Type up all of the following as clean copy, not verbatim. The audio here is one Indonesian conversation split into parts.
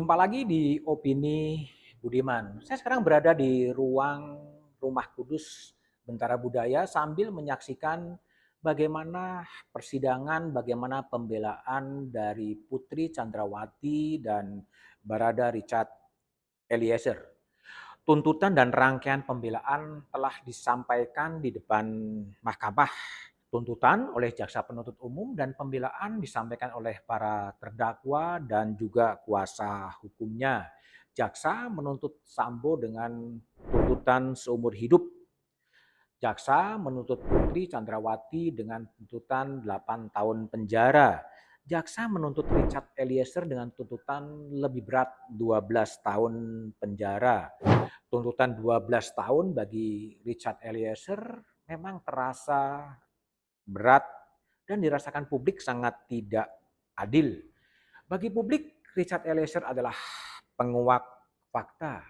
Jumpa lagi di Opini Budiman. Saya sekarang berada di ruang Rumah Kudus Bentara Budaya sambil menyaksikan bagaimana persidangan, bagaimana pembelaan dari Putri Chandrawati dan Barada Richard Eliezer. Tuntutan dan rangkaian pembelaan telah disampaikan di depan mahkamah. Tuntutan oleh jaksa penuntut umum dan pembelaan disampaikan oleh para terdakwa dan juga kuasa hukumnya. Jaksa menuntut Sambo dengan tuntutan seumur hidup. Jaksa menuntut Putri Chandrawati dengan tuntutan 8 tahun penjara. Jaksa menuntut Richard Eliezer dengan tuntutan lebih berat 12 tahun penjara. Tuntutan 12 tahun bagi Richard Eliezer memang terasa berat dan dirasakan publik sangat tidak adil. Bagi publik, Richard Eliezer adalah penguak fakta.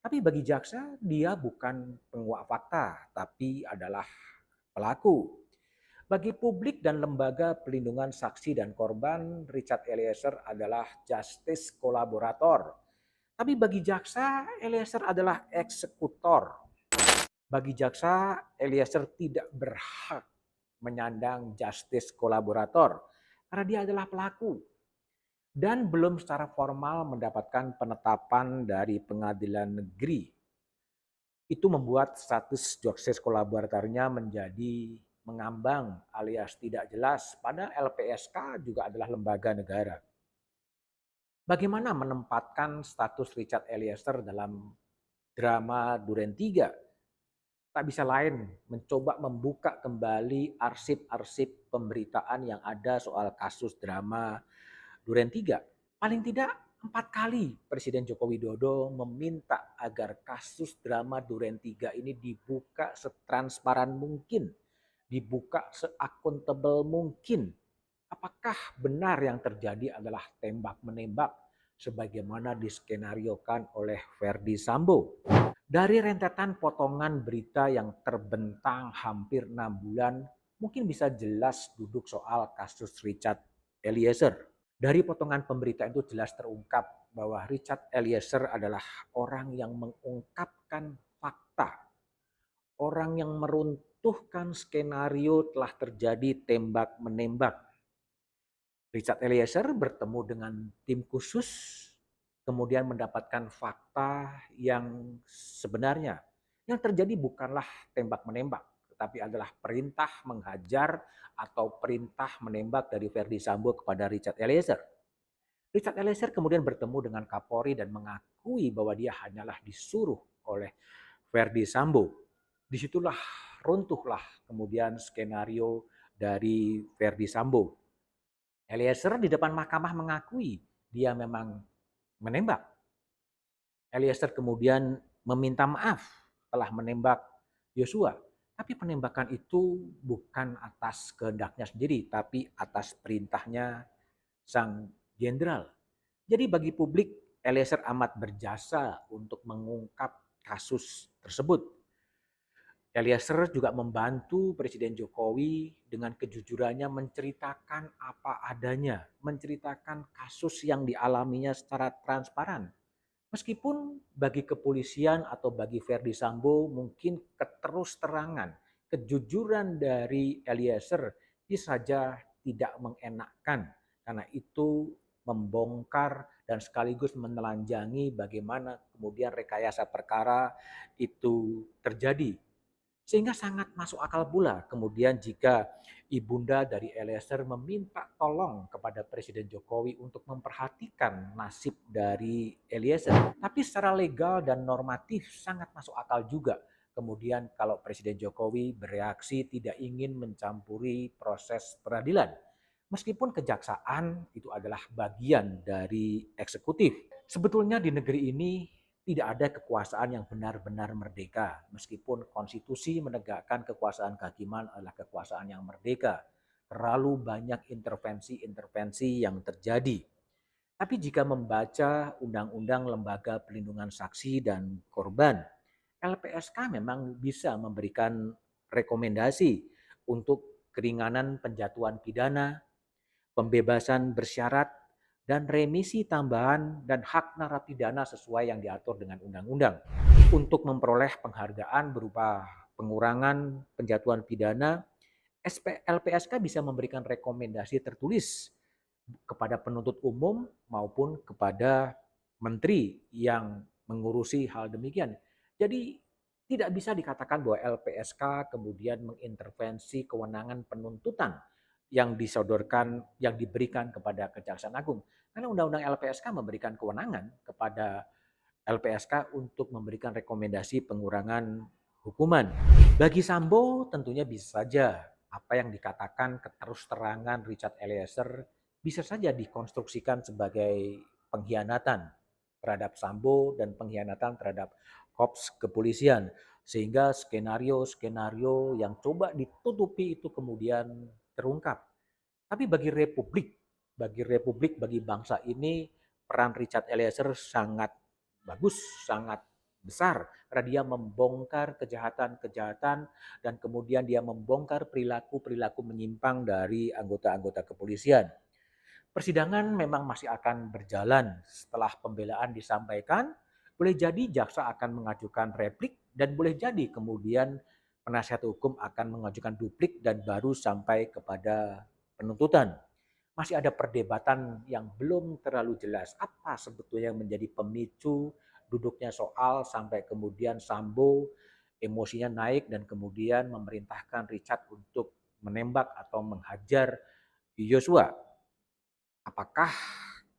Tapi bagi jaksa, dia bukan penguak fakta, tapi adalah pelaku. Bagi publik dan lembaga pelindungan saksi dan korban, Richard Eliezer adalah justice kolaborator. Tapi bagi jaksa, Eliezer adalah eksekutor. Bagi jaksa, Eliezer tidak berhak menyandang justice kolaborator karena dia adalah pelaku dan belum secara formal mendapatkan penetapan dari pengadilan negeri. Itu membuat status justice kolaboratornya menjadi mengambang alias tidak jelas, pada LPSK juga adalah lembaga negara. Bagaimana menempatkan status Richard Eliezer dalam drama Duren 3? Tak bisa lain mencoba membuka kembali arsip-arsip pemberitaan yang ada soal kasus drama Duren 3. Paling tidak 4 kali Presiden Joko Widodo meminta agar kasus drama Duren 3 ini dibuka setransparan mungkin, dibuka seakuntabel mungkin. Apakah benar yang terjadi adalah tembak-menembak sebagaimana diskenariokan oleh Verdi Sambo? Dari rentetan potongan berita yang terbentang hampir 6 bulan, mungkin bisa jelas duduk soal kasus Richard Eliezer. Dari potongan pemberitaan itu jelas terungkap bahwa Richard Eliezer adalah orang yang mengungkapkan fakta. Orang yang meruntuhkan skenario telah terjadi tembak-menembak. Richard Eliezer bertemu dengan tim khusus, kemudian mendapatkan fakta yang sebenarnya. Yang terjadi bukanlah tembak-menembak, tetapi adalah perintah menghajar atau perintah menembak dari Verdi Sambo kepada Richard Eliezer. Richard Eliezer kemudian bertemu dengan Kapolri dan mengakui bahwa dia hanyalah disuruh oleh Verdi Sambo. Disitulah runtuhlah kemudian skenario dari Verdi Sambo. Eliezer di depan mahkamah mengakui dia memang menembak. Eliezer kemudian meminta maaf telah menembak Yosua. Tapi penembakan itu bukan atas kehendaknya sendiri, tapi atas perintahnya sang jenderal. Jadi bagi publik, Eliezer amat berjasa untuk mengungkap kasus tersebut. Eliezer juga membantu Presiden Jokowi dengan kejujurannya menceritakan apa adanya, menceritakan kasus yang dialaminya secara transparan. Meskipun bagi kepolisian atau bagi Verdi Sambo mungkin keterus-terangan, kejujuran dari Eliezer bisa saja tidak mengenakkan karena itu membongkar dan sekaligus menelanjangi bagaimana kemudian rekayasa perkara itu terjadi. Sehingga sangat masuk akal pula kemudian jika ibunda dari Eliezer meminta tolong kepada Presiden Jokowi untuk memperhatikan nasib dari Eliezer. Tapi secara legal dan normatif sangat masuk akal juga. Kemudian kalau Presiden Jokowi bereaksi tidak ingin mencampuri proses peradilan. Meskipun kejaksaan itu adalah bagian dari eksekutif. Sebetulnya di negeri ini tidak ada kekuasaan yang benar-benar merdeka. Meskipun konstitusi menegakkan kekuasaan kehakiman adalah kekuasaan yang merdeka. Terlalu banyak intervensi-intervensi yang terjadi. Tapi jika membaca Undang-Undang Lembaga Perlindungan Saksi dan Korban, LPSK memang bisa memberikan rekomendasi untuk keringanan penjatuhan pidana, pembebasan bersyarat, dan remisi tambahan dan hak narapidana sesuai yang diatur dengan undang-undang. Untuk memperoleh penghargaan berupa pengurangan penjatuhan pidana, LPSK bisa memberikan rekomendasi tertulis kepada penuntut umum maupun kepada menteri yang mengurusi hal demikian. Jadi tidak bisa dikatakan bahwa LPSK kemudian mengintervensi kewenangan penuntutan yang disodorkan, yang diberikan kepada Kejaksaan Agung. Karena Undang-Undang LPSK memberikan kewenangan kepada LPSK untuk memberikan rekomendasi pengurangan hukuman. Bagi Sambo tentunya bisa saja apa yang dikatakan keterus-terangan Richard Eliezer bisa saja dikonstruksikan sebagai pengkhianatan terhadap Sambo dan pengkhianatan terhadap korps kepolisian. Sehingga skenario-skenario yang coba ditutupi itu kemudian terungkap. Tapi bagi bangsa ini peran Richard Eliezer sangat bagus, sangat besar karena dia membongkar kejahatan-kejahatan dan kemudian dia membongkar perilaku-perilaku menyimpang dari anggota-anggota kepolisian. Persidangan memang masih akan berjalan setelah pembelaan disampaikan. Boleh jadi jaksa akan mengajukan replik dan boleh jadi kemudian penasihat hukum akan mengajukan duplik dan baru sampai kepada penuntutan. Masih ada perdebatan yang belum terlalu jelas apa sebetulnya yang menjadi pemicu duduknya soal sampai kemudian Sambo emosinya naik dan kemudian memerintahkan Richard untuk menembak atau menghajar Yosua. Apakah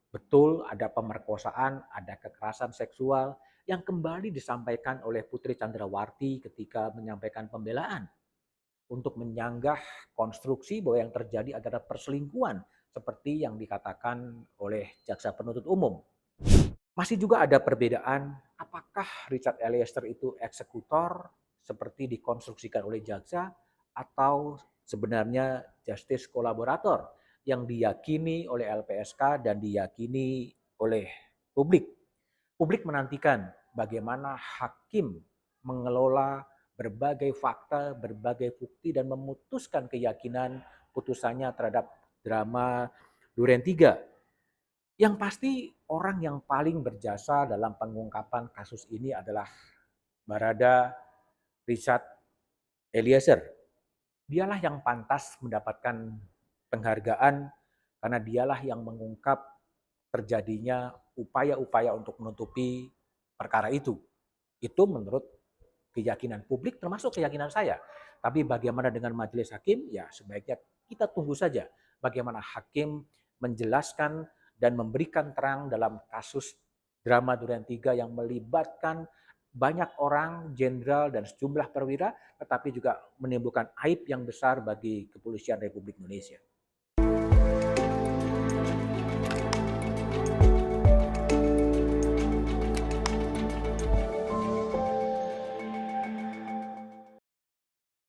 betul ada pemerkosaan, ada kekerasan seksual yang kembali disampaikan oleh Putri Chandrawati ketika menyampaikan pembelaan untuk menyanggah konstruksi bahwa yang terjadi adalah perselingkuhan seperti yang dikatakan oleh jaksa penuntut umum. Masih juga ada perbedaan apakah Richard Eliezer itu eksekutor seperti dikonstruksikan oleh jaksa atau sebenarnya justice kolaborator yang diyakini oleh LPSK dan diyakini oleh publik. Publik menantikan bagaimana hakim mengelola berbagai fakta, berbagai bukti dan memutuskan keyakinan putusannya terhadap drama Duren 3. Yang pasti orang yang paling berjasa dalam pengungkapan kasus ini adalah Barada Richard Eliezer. Dialah yang pantas mendapatkan penghargaan karena dialah yang mengungkap terjadinya upaya-upaya untuk menutupi perkara itu. Itu menurut keyakinan publik termasuk keyakinan saya. Tapi bagaimana dengan majelis hakim? Ya sebaiknya kita tunggu saja bagaimana hakim menjelaskan dan memberikan terang dalam kasus drama Duren 3 yang melibatkan banyak orang, jenderal dan sejumlah perwira, tetapi juga menimbulkan aib yang besar bagi kepolisian Republik Indonesia.